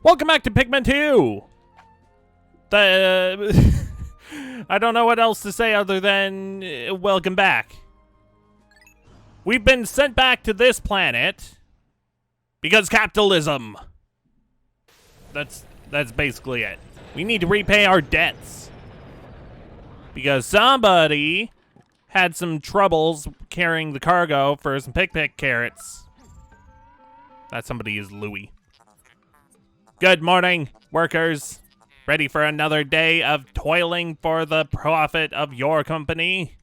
Welcome back to Pikmin 2! I don't know what else to say other than welcome back. We've been sent back to this planet because capitalism. That's basically it. We need to repay our debts because somebody had some troubles carrying the cargo for some pick carrots. That somebody is Louie. Good morning, workers. Ready for another day of toiling for the profit of your company?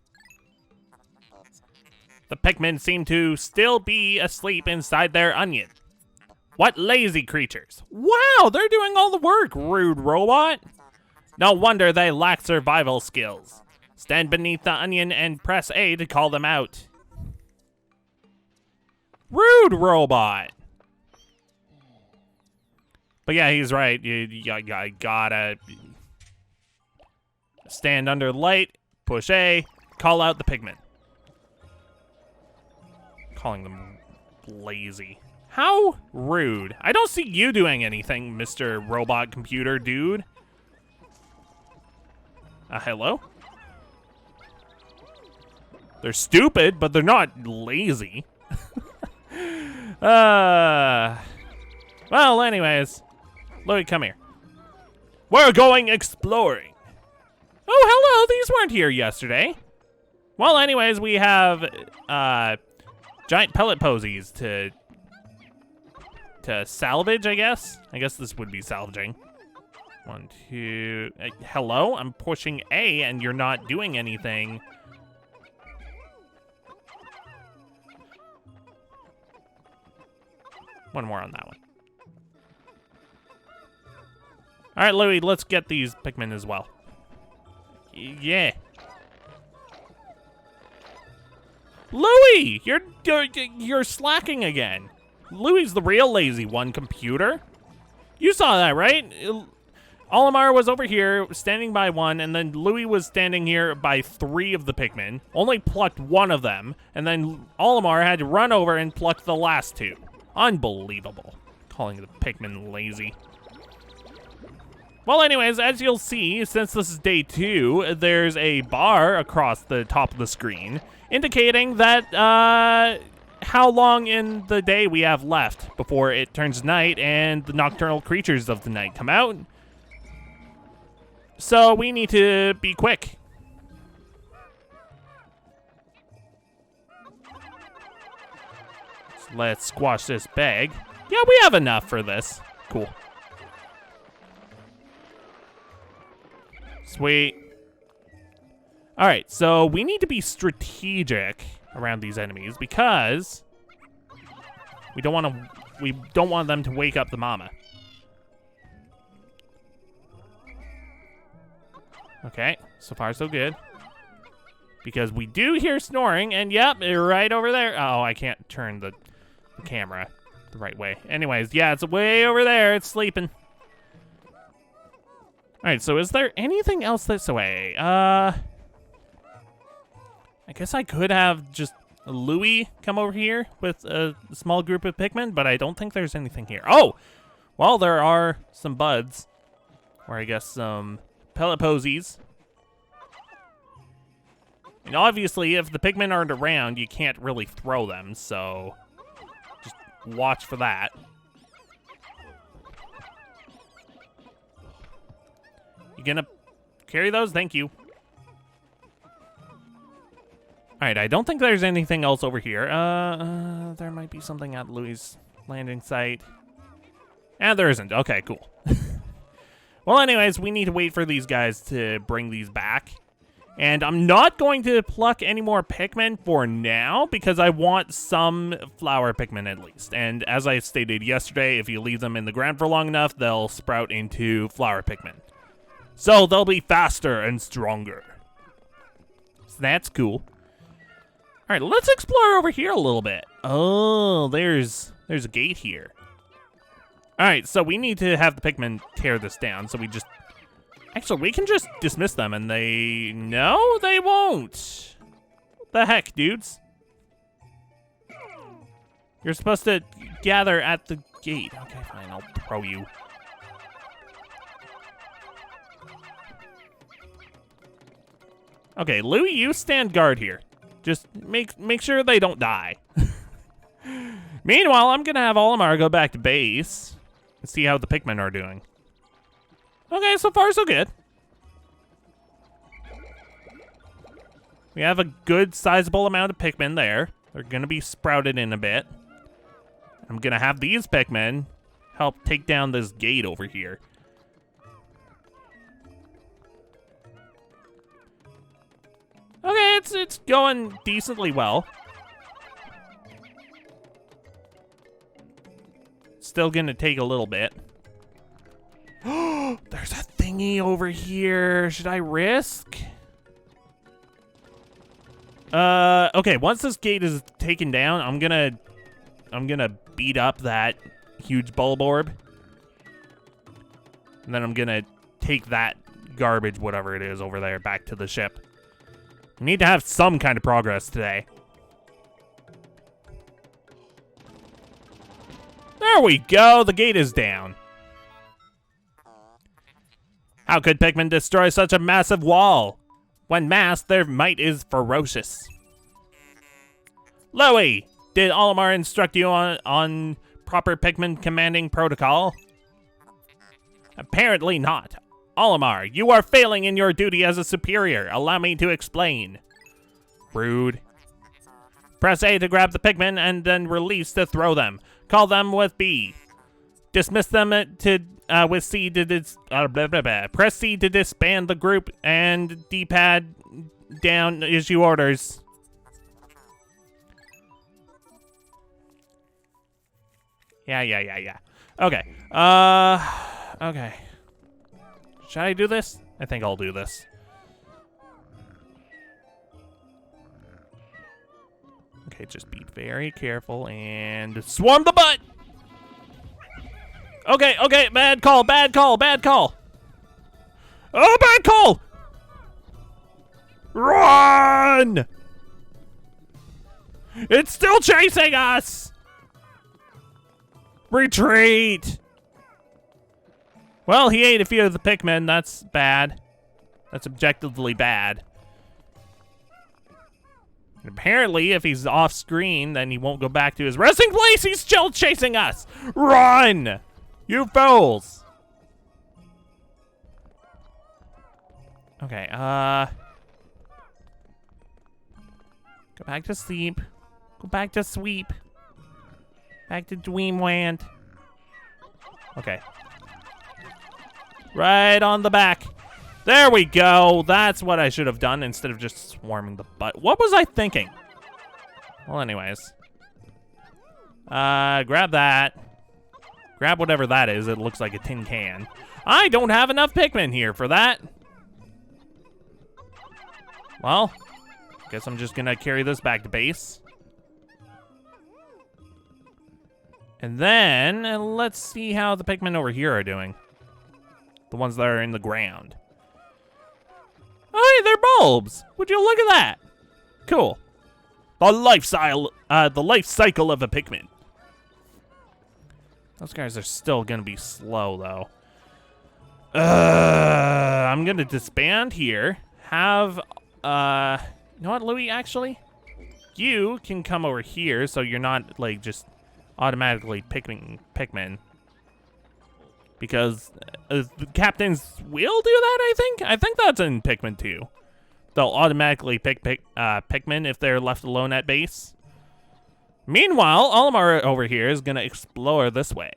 The Pikmin seem to still be asleep inside their onion. What lazy creatures. Wow, they're doing all the work, rude robot. No wonder they lack survival skills. Stand beneath the onion and press A to call them out. Rude robot. But yeah, he's right. You gotta stand under the light, push A, call out the Pikmin. Calling them lazy. How rude. I don't see you doing anything, Mr. Robot Computer Dude. Hello? They're stupid, but they're not lazy. Well, anyways. Louie, come here. We're going exploring. Oh, hello. These weren't here yesterday. Well, anyways, we have giant pellet posies to salvage, I guess. I guess this would be salvaging. 1, 2. Hello? I'm pushing A and you're not doing anything. One more on that one. All right, Louie, let's get these Pikmin as well. Yeah. Louie, you're slacking again. Louie's the real lazy one, computer. You saw that, right? Olimar was over here standing by one, and then Louie was standing here by 3 of the Pikmin. Only plucked 1 of them, and then Olimar had to run over and pluck the last 2. Unbelievable. Calling the Pikmin lazy. Well, anyways, as you'll see, since this is day 2, there's a bar across the top of the screen indicating that how long in the day we have left before it turns night and the nocturnal creatures of the night come out. So we need to be quick. So let's squash this bag. Yeah, we have enough for this. Cool. Sweet. All right, so we need to be strategic around these enemies because we don't want them to wake up the mama. Okay, so far so good. Because we do hear snoring, and yep, right over there. Oh, I can't turn the camera the right way. Anyways, yeah, it's way over there. It's sleeping. All right, so is there anything else this way? I guess I could have just Louie come over here with a small group of Pikmin, but I don't think there's anything here. Oh, well, there are some buds, or I guess some pellet posies. And obviously, if the Pikmin aren't around, you can't really throw them, so just watch for that. You gonna carry those? Thank you. Alright, I don't think there's anything else over here. There might be something at Louie's landing site. There isn't. Okay, cool. Well, anyways, we need to wait for these guys to bring these back. And I'm not going to pluck any more Pikmin for now because I want some flower Pikmin at least. And as I stated yesterday, if you leave them in the ground for long enough, they'll sprout into flower Pikmin. So they'll be faster and stronger. So that's cool. All right, let's explore over here a little bit. Oh, there's a gate here. All right, so we need to have the Pikmin tear this down. So we just... Actually, we can just dismiss them and they... No, they won't. What the heck, dudes? You're supposed to gather at the gate. Okay, fine, I'll throw you. Okay, Louie, you stand guard here. Just make sure they don't die. Meanwhile, I'm gonna have Olimar go back to base and see how the Pikmin are doing. Okay, so far so good. We have a good sizable amount of Pikmin there. They're gonna be sprouted in a bit. I'm gonna have these Pikmin help take down this gate over here. Okay, it's going decently well. Still gonna take a little bit. There's a thingy over here. Should I risk? Okay, once this gate is taken down, I'm gonna beat up that huge bulb orb. And then I'm gonna take that garbage, whatever it is, over there back to the ship. We need to have some kind of progress today. There we go, the gate is down. How could Pikmin destroy such a massive wall? When massed, their might is ferocious. Louie, did Olimar instruct you on proper Pikmin commanding protocol? Apparently not. Olimar, you are failing in your duty as a superior. Allow me to explain. Rude. Press A to grab the Pikmin and then release to throw them. Call them with B. Dismiss them with C to press C to disband the group and D-pad down issue orders. Yeah. Okay. Okay. Should I do this? I think I'll do this. Okay, just be very careful and swarm the butt! Okay, bad call. Oh, bad call! Run! It's still chasing us! Retreat! Well, he ate a few of the Pikmin. That's bad. That's objectively bad. And apparently, if he's off screen, then he won't go back to his resting place. He's still chasing us. Run! You fools! Okay, go back to sleep. Go back to sweep. Back to Dreamland. Okay. Right on the back. There we go. That's what I should have done instead of just swarming the butt. What was I thinking? Well, anyways. Grab that. Grab whatever that is. It looks like a tin can. I don't have enough Pikmin here for that. Well, guess I'm just gonna carry this back to base. And then, let's see how the Pikmin over here are doing. The ones that are in the ground. Oh, hey, they're bulbs. Would you look at that? Cool. The life cycle of a Pikmin. Those guys are still gonna be slow, though. I'm gonna disband here. Have, you know what, Louie, actually? You can come over here so you're not, like, just automatically picking Pikmin. Because the captains will do that, I think? I think that's in Pikmin 2. They'll automatically pick Pikmin if they're left alone at base. Meanwhile, Olimar over here is going to explore this way.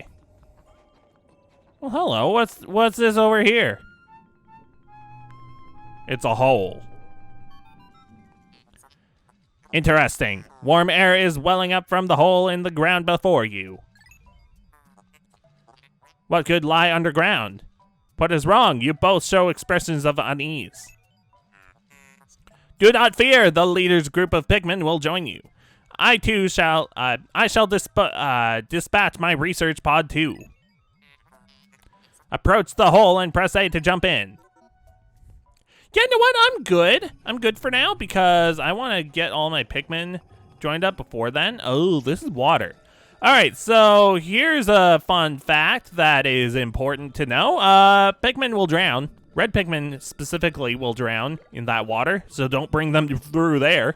Well, hello. What's this over here? It's a hole. Interesting. Warm air is welling up from the hole in the ground before you. What could lie underground? What is wrong? You both show expressions of unease. Do not fear. The leader's group of Pikmin will join you. I too shall. I shall dispatch my research pod too. Approach the hole and press A to jump in. Yeah, you know what? I'm good. I'm good for now because I want to get all my Pikmin joined up before then. Oh, this is water. All right, so here's a fun fact that is important to know. Pikmin will drown. Red Pikmin specifically will drown in that water, so don't bring them through there.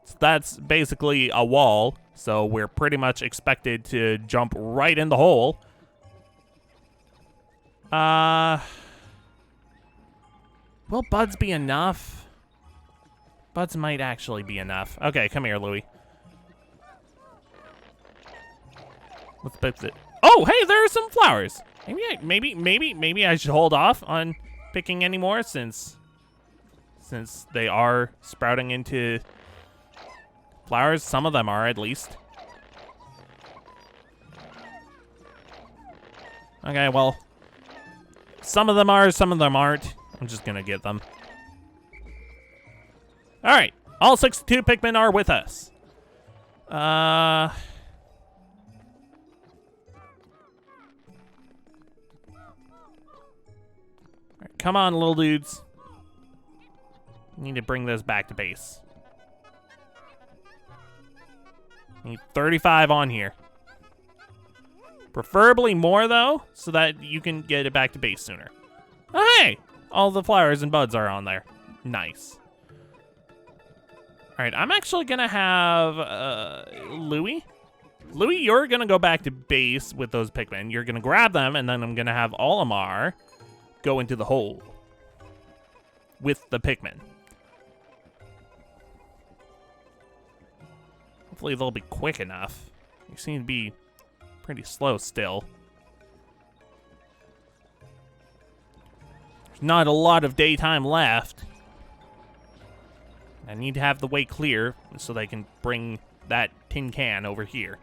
So that's basically a wall, so we're pretty much expected to jump right in the hole. Will buds be enough? Buds might actually be enough. Okay, come here, Louie. Let's fix it. Oh, hey, there are some flowers. Maybe I should hold off on picking any more since they are sprouting into flowers. Some of them are, at least. Okay, well, some of them are, some of them aren't. I'm just gonna get them. All right, all 62 Pikmin are with us. Come on, little dudes. Need to bring this back to base. Need 35 on here. Preferably more, though, so that you can get it back to base sooner. Oh, hey! All the flowers and buds are on there. Nice. All right, I'm actually going to have Louie. Louie, you're going to go back to base with those Pikmin. You're going to grab them, and then I'm going to have Olimar go into the hole with the Pikmin. Hopefully they'll be quick enough. They seem to be pretty slow still. There's not a lot of daytime left. I need to have the way clear so they can bring that tin can over here.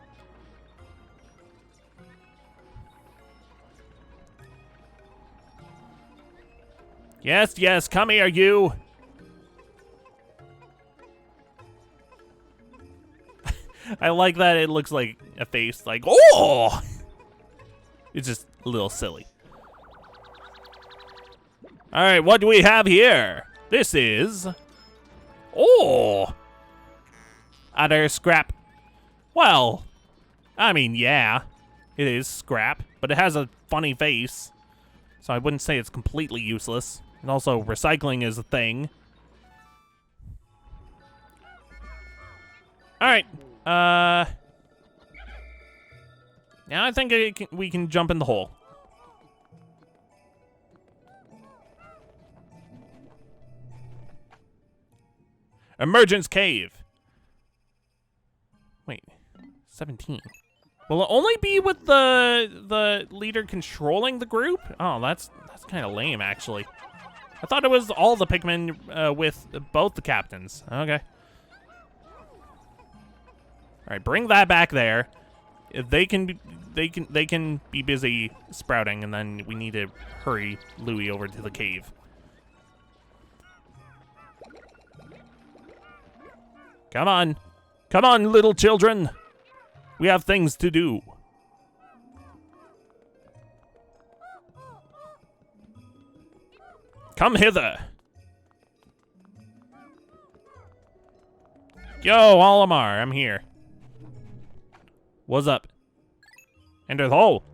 Yes, yes, come here, you. I like that it looks like a face, like, oh! It's just a little silly. All right, what do we have here? This is, oh, other scrap. Well, I mean, yeah, it is scrap, but it has a funny face, so I wouldn't say it's completely useless. And also, recycling is a thing. All right. Now I think we can jump in the hole. Emergence cave. Wait, 17. Will it only be with the leader controlling the group? Oh, that's kind of lame, actually. I thought it was all the Pikmin with both the captains. Okay. All right, bring that back there. They can be busy sprouting, and then we need to hurry Louie over to the cave. Come on, little children. We have things to do. Come hither. Yo, Olimar, I'm here. What's up? Enter the hole.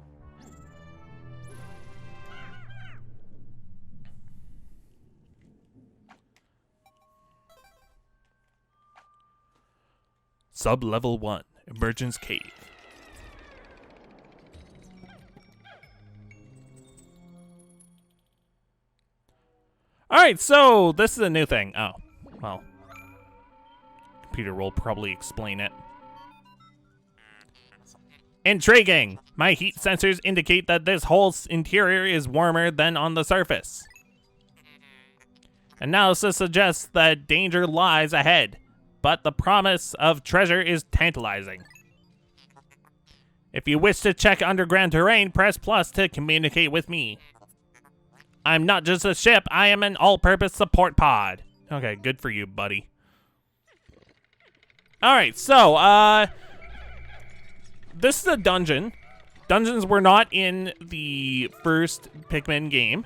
Sub-level 1, Emergence Cave. Alright, so this is a new thing. Oh, well. Computer will probably explain it. Intriguing! My heat sensors indicate that this hole's interior is warmer than on the surface. Analysis suggests that danger lies ahead, but the promise of treasure is tantalizing. If you wish to check underground terrain, press plus to communicate with me. I'm not just a ship, I am an all-purpose support pod. Okay, good for you, buddy. Alright, so, this is a dungeon. Dungeons were not in the first Pikmin game.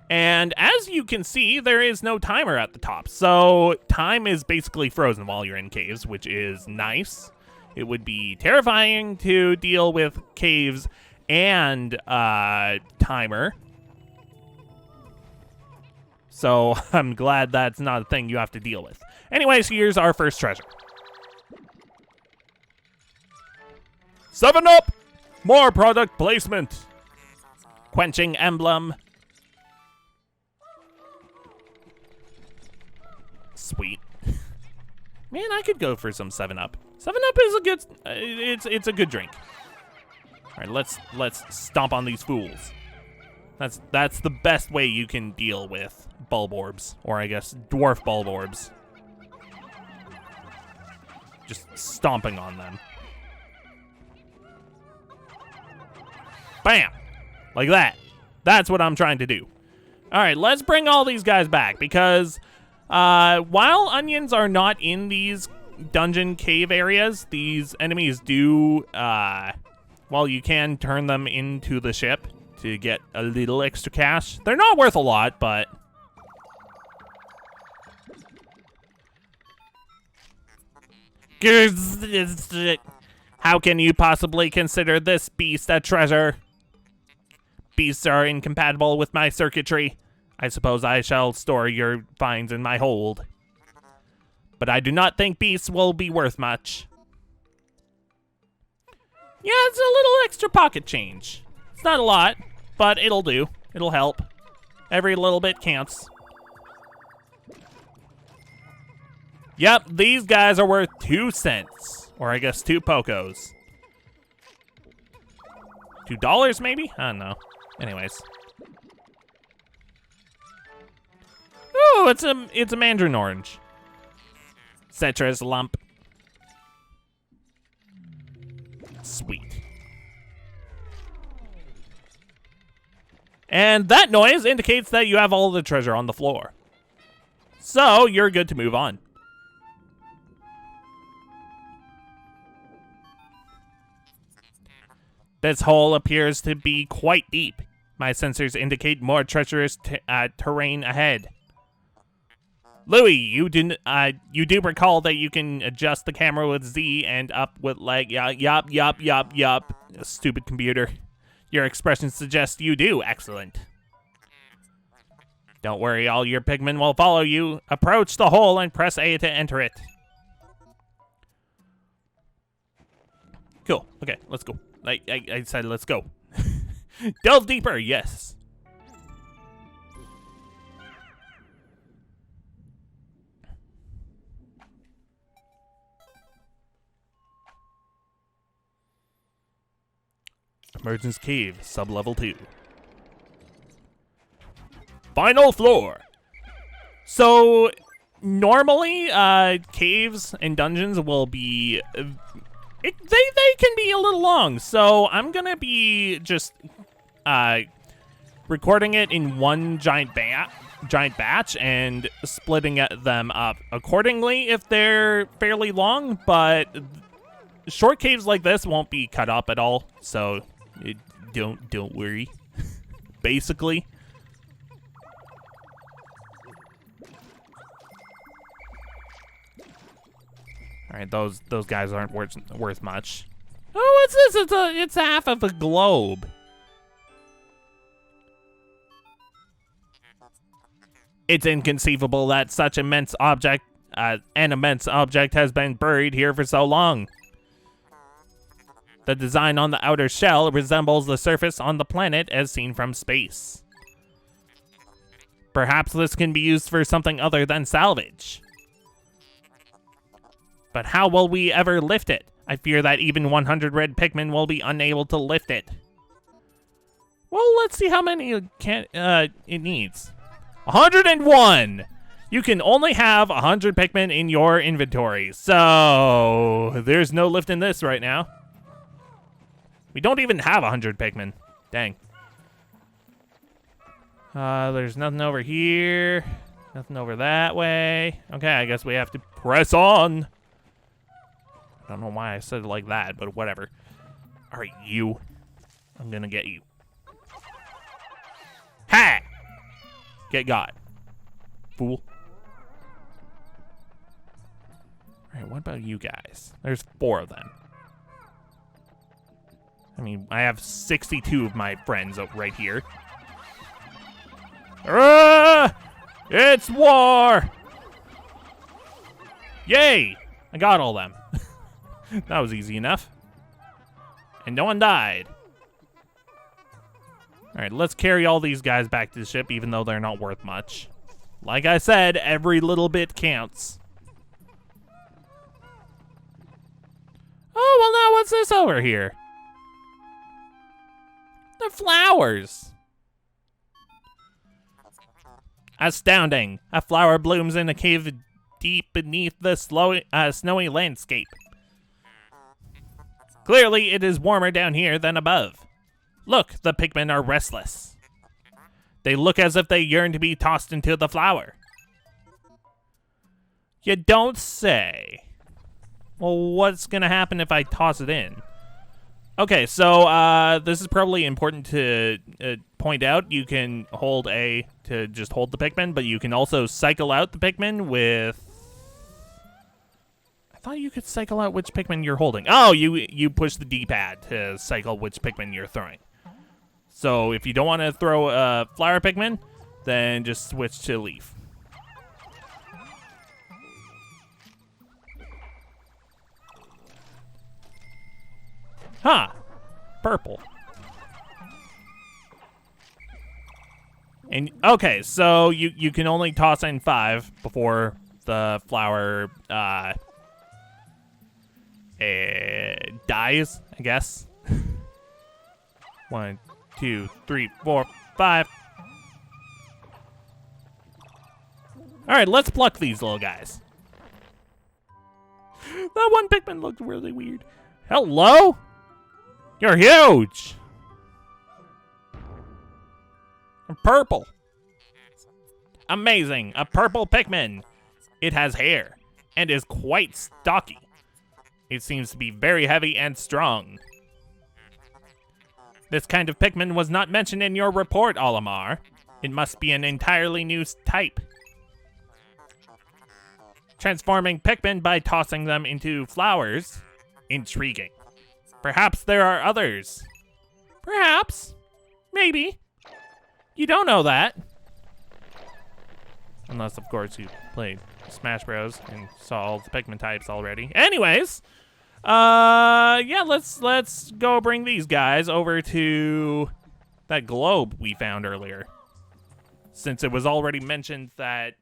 And as you can see, there is no timer at the top. So time is basically frozen while you're in caves, which is nice. It would be terrifying to deal with caves and timer. So I'm glad that's not a thing you have to deal with. Anyways, here's our first treasure. 7-Up! More product placement. Quenching emblem. Sweet. Man, I could go for some 7-Up. 7-Up is a good, it's a good drink. All right, let's stomp on these fools. That's the best way you can deal with bulb orbs, or I guess dwarf bulb orbs. Just stomping on them. Bam! Like that. That's what I'm trying to do. All right, let's bring all these guys back, because while onions are not in these dungeon cave areas, these enemies do, well, you can turn them into the ship to get a little extra cash. They're not worth a lot, but... How can you possibly consider this beast a treasure? Beasts are incompatible with my circuitry. I suppose I shall store your finds in my hold. But I do not think beasts will be worth much. Yeah, it's a little extra pocket change. It's not a lot, but it'll do. It'll help. Every little bit counts. Yep, these guys are worth 2 cents. Or I guess 2 pokos. $2 maybe? I don't know. Anyways. Oh, it's a mandarin orange. Citrus lump. Sweet. And that noise indicates that you have all the treasure on the floor. So you're good to move on. This hole appears to be quite deep. My sensors indicate more treacherous terrain ahead. Louis, you do recall that you can adjust the camera with Z and up with leg. Yup. Stupid computer. Your expression suggests you do. Excellent. Don't worry, all your Pikmin will follow you. Approach the hole and press A to enter it. Cool. Okay, let's go. I said let's go. Delve deeper, yes. Emergence Cave, sub-level 2. Final floor. So, normally, caves and dungeons will be... they can be a little long, so I'm gonna be just recording it in one giant batch and splitting them up accordingly if they're fairly long, but short caves like this won't be cut up at all, so don't worry. Basically. All right, those guys aren't worth much. Oh, what's this? It's half of a globe. It's inconceivable that such an immense object has been buried here for so long. The design on the outer shell resembles the surface on the planet as seen from space. Perhaps this can be used for something other than salvage. But how will we ever lift it? I fear that even 100 red Pikmin will be unable to lift it. Well, let's see how many it needs. 101! You can only have 100 Pikmin in your inventory, so there's no lifting this right now. We don't even have 100 Pikmin. Dang. There's nothing over here. Nothing over that way. Okay, I guess we have to press on. I don't know why I said it like that, but whatever. All right, you. I'm gonna get you. Ha! Get got. Fool. All right, what about you guys? There's 4 of them. I mean, I have 62 of my friends right here. It's war! Yay! I got all them. That was easy enough. And no one died. Alright, let's carry all these guys back to the ship, even though they're not worth much. Like I said, every little bit counts. Oh, well now what's this over here? The flowers. Astounding. A flower blooms in a cave deep beneath the snowy landscape. Clearly, it is warmer down here than above. Look, the Pikmin are restless. They look as if they yearn to be tossed into the flower. You don't say. Well, what's gonna happen if I toss it in? Okay, so this is probably important to point out. You can hold A to just hold the Pikmin, but you can also cycle out the Pikmin with... I thought you could cycle out which Pikmin you're holding. Oh, you push the D-pad to cycle which Pikmin you're throwing. So if you don't want to throw a flower Pikmin, then just switch to leaf. Huh. Purple. And okay, so you can only toss in 5 before the flower dies, I guess. 1, 2, 3, 4, 5. All right, let's pluck these little guys. That one Pikmin looked really weird. Hello? You're huge. Purple. Amazing, a purple Pikmin. It has hair and is quite stocky. It seems to be very heavy and strong. This kind of Pikmin was not mentioned in your report, Olimar. It must be an entirely new type. Transforming Pikmin by tossing them into flowers? Intriguing. Perhaps there are others. Perhaps. Maybe. You don't know that. Unless, of course, you played Smash Bros. And saw all the Pikmin types already. Anyways, yeah, let's go bring these guys over to that globe we found earlier. Since it was already mentioned that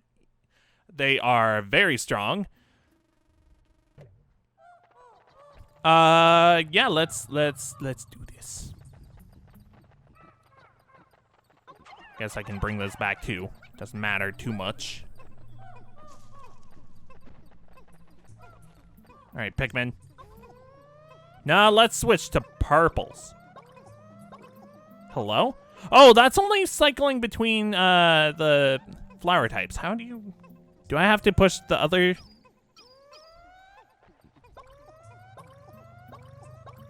they are very strong. Yeah, let's do this. Guess I can bring this back too. Doesn't matter too much. All right, Pikmin. Now let's switch to purples. Hello? Oh, that's only cycling between the flower types. How do you... Do I have to push the other...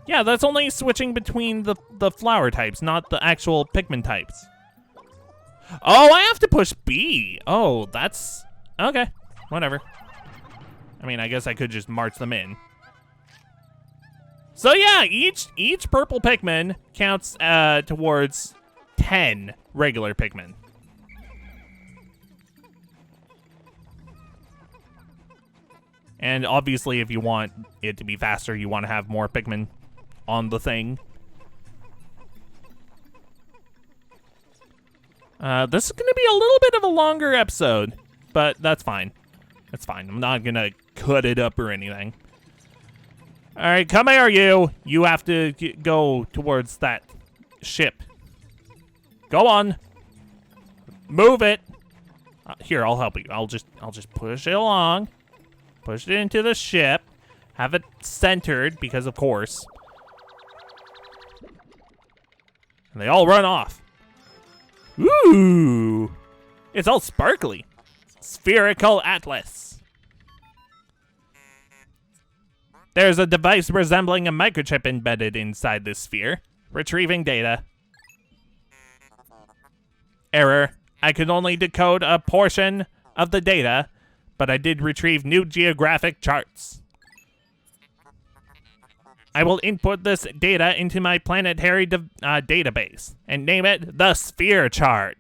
Yeah, that's only switching between the flower types, not the actual Pikmin types. Oh, I have to push B. Oh, that's... Okay, whatever. I mean, I guess I could just march them in. So yeah, each purple Pikmin counts towards 10 regular Pikmin. And obviously, if you want it to be faster, you want to have more Pikmin on the thing. This is going to be a little bit of a longer episode, but that's fine. That's fine. I'm not going to cut it up or anything. All right, come here, you. You have to go towards that ship. Go on. Move it. Here, I'll help you. I'll just push it along. Push it into the ship. Have it centered, because of course. And they all run off. Ooh! It's all sparkly. Spherical Atlas. There's a device resembling a microchip embedded inside this sphere. Retrieving data. Error. I could only decode a portion of the data, but I did retrieve new geographic charts. I will input this data into my planetary database and name it the Sphere Chart.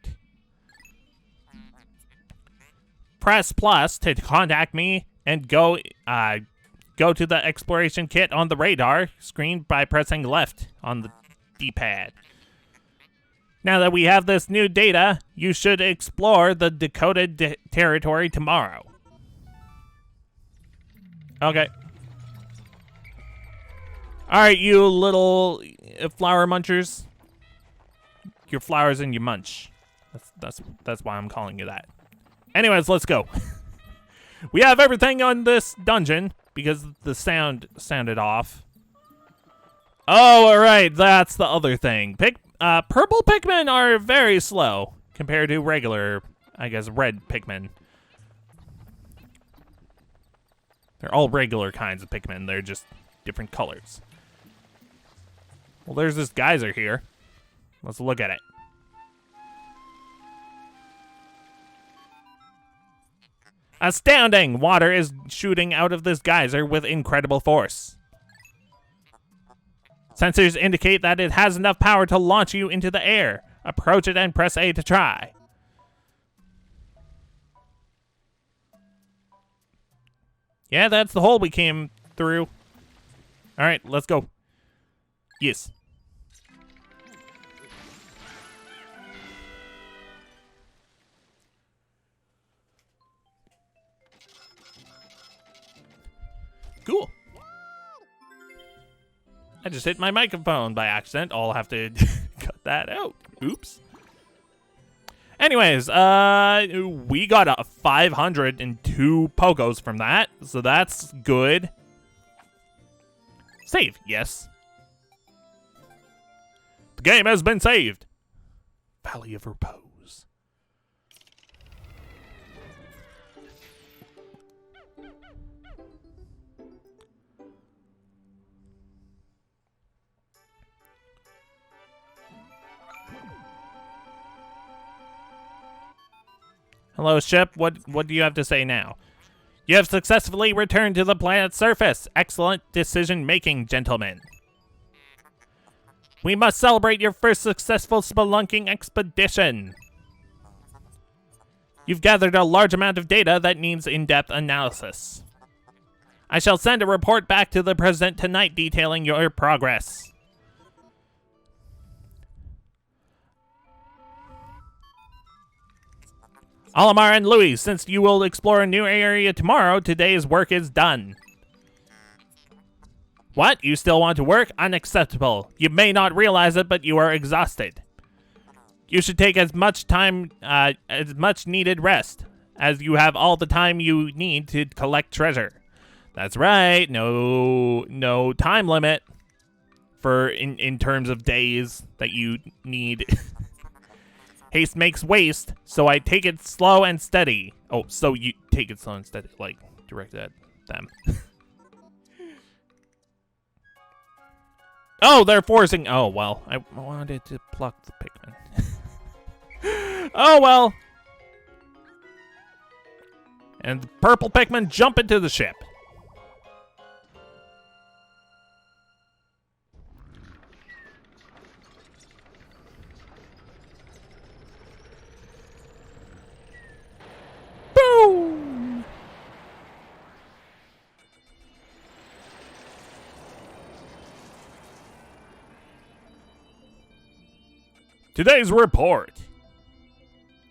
press plus to contact me and go to the exploration kit on the radar screen by pressing left on the D-pad. Now that we have this new data, you should explore the decoded territory tomorrow. Okay. Alright, you little flower munchers. Your flowers and your munch. That's why I'm calling you that. Anyways, let's go. We have everything on this dungeon because the sound sounded off. Oh, alright, that's the other thing. Purple Pikmin are very slow compared to regular, I guess, red Pikmin. They're all regular kinds of Pikmin. They're just different colors. Well, there's this geyser here. Let's look at it. Astounding! Water is shooting out of this geyser with incredible force. Sensors indicate that it has enough power to launch you into the air. Approach it and press A to try. Yeah, that's the hole we came through. Alright, let's go. Yes. Cool. I just hit my microphone by accident. I'll have to cut that out. Oops. Anyways, we got a 502 Pokos from that, so that's good. Save, yes. The game has been saved. Valley of Repose. Hello, ship. What do you have to say now? You have successfully returned to the planet's surface. Excellent decision-making, gentlemen. We must celebrate your first successful spelunking expedition. You've gathered a large amount of data that needs in-depth analysis. I shall send a report back to the President tonight detailing your progress. Olimar and Louis, since you will explore a new area tomorrow, today's work is done. What? You still want to work? Unacceptable. You may not realize it, but you are exhausted. You should take as much needed rest, as you have all the time you need to collect treasure. That's right. No time limit for in terms of days that you need. Haste makes waste, so I take it slow and steady. Oh, so you take it slow and steady, like, directed at them. Oh, they're forcing... Oh, well, I wanted to pluck the Pikmin. Oh, well. And the purple Pikmin jump into the ship. Boom! Today's report.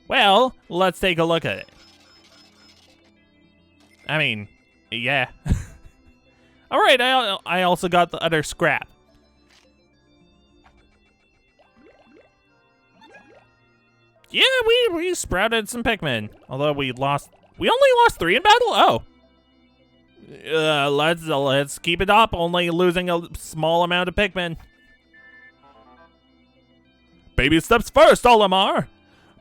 Well, let's take a look at it. I mean, yeah. All right, I also got the other scrap. Yeah, we sprouted some Pikmin. Although we only lost 3 in battle. Oh. Let's keep it up. Only losing a small amount of Pikmin. Baby steps first, Olimar.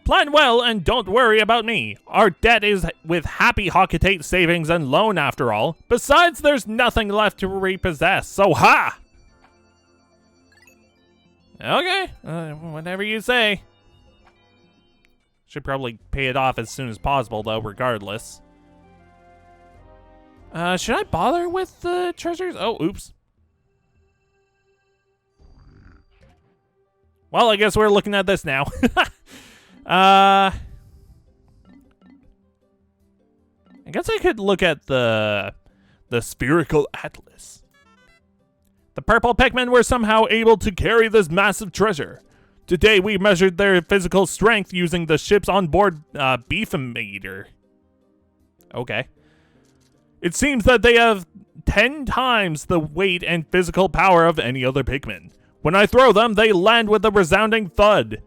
Plan well and don't worry about me. Our debt is with Happy Hocketate savings and loan after all. Besides, there's nothing left to repossess, so ha! Okay, whatever you say. Should probably pay it off as soon as possible, though, regardless. Should I bother with the treasures? Oh, oops. Well, I guess we're looking at this now. I guess I could look at the spherical atlas. The purple Pikmin were somehow able to carry this massive treasure. Today we measured their physical strength using the ship's onboard beefometer. Okay. It seems that they have 10 times the weight and physical power of any other Pikmin. When I throw them, they land with a resounding thud.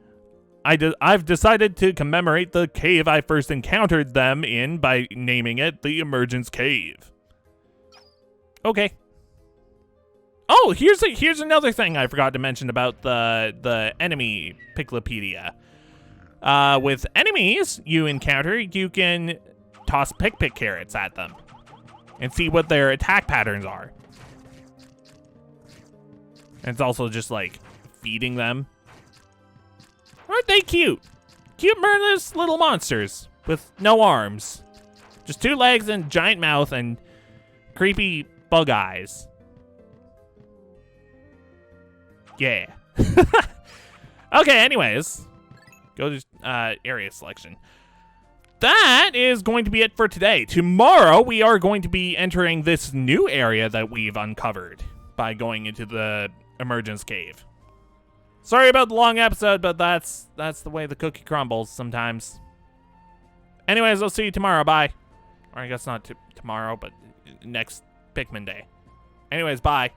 I've decided to commemorate the cave I first encountered them in by naming it the Emergence Cave. Okay. Oh, here's another thing I forgot to mention about the enemy Piklopedia. With enemies you encounter, you can toss pick carrots at them and see what their attack patterns are. And it's also just like feeding them. Aren't they cute? Cute, murderous little monsters with no arms. Just 2 legs and giant mouth and creepy bug eyes. Yeah. Okay, anyways. Go to area selection. That is going to be it for today. Tomorrow, we are going to be entering this new area that we've uncovered by going into the Emergence Cave. Sorry about the long episode, but that's the way the cookie crumbles sometimes. Anyways, I'll see you tomorrow. Bye. Or I guess not tomorrow, but next Pikmin Day. Anyways, bye.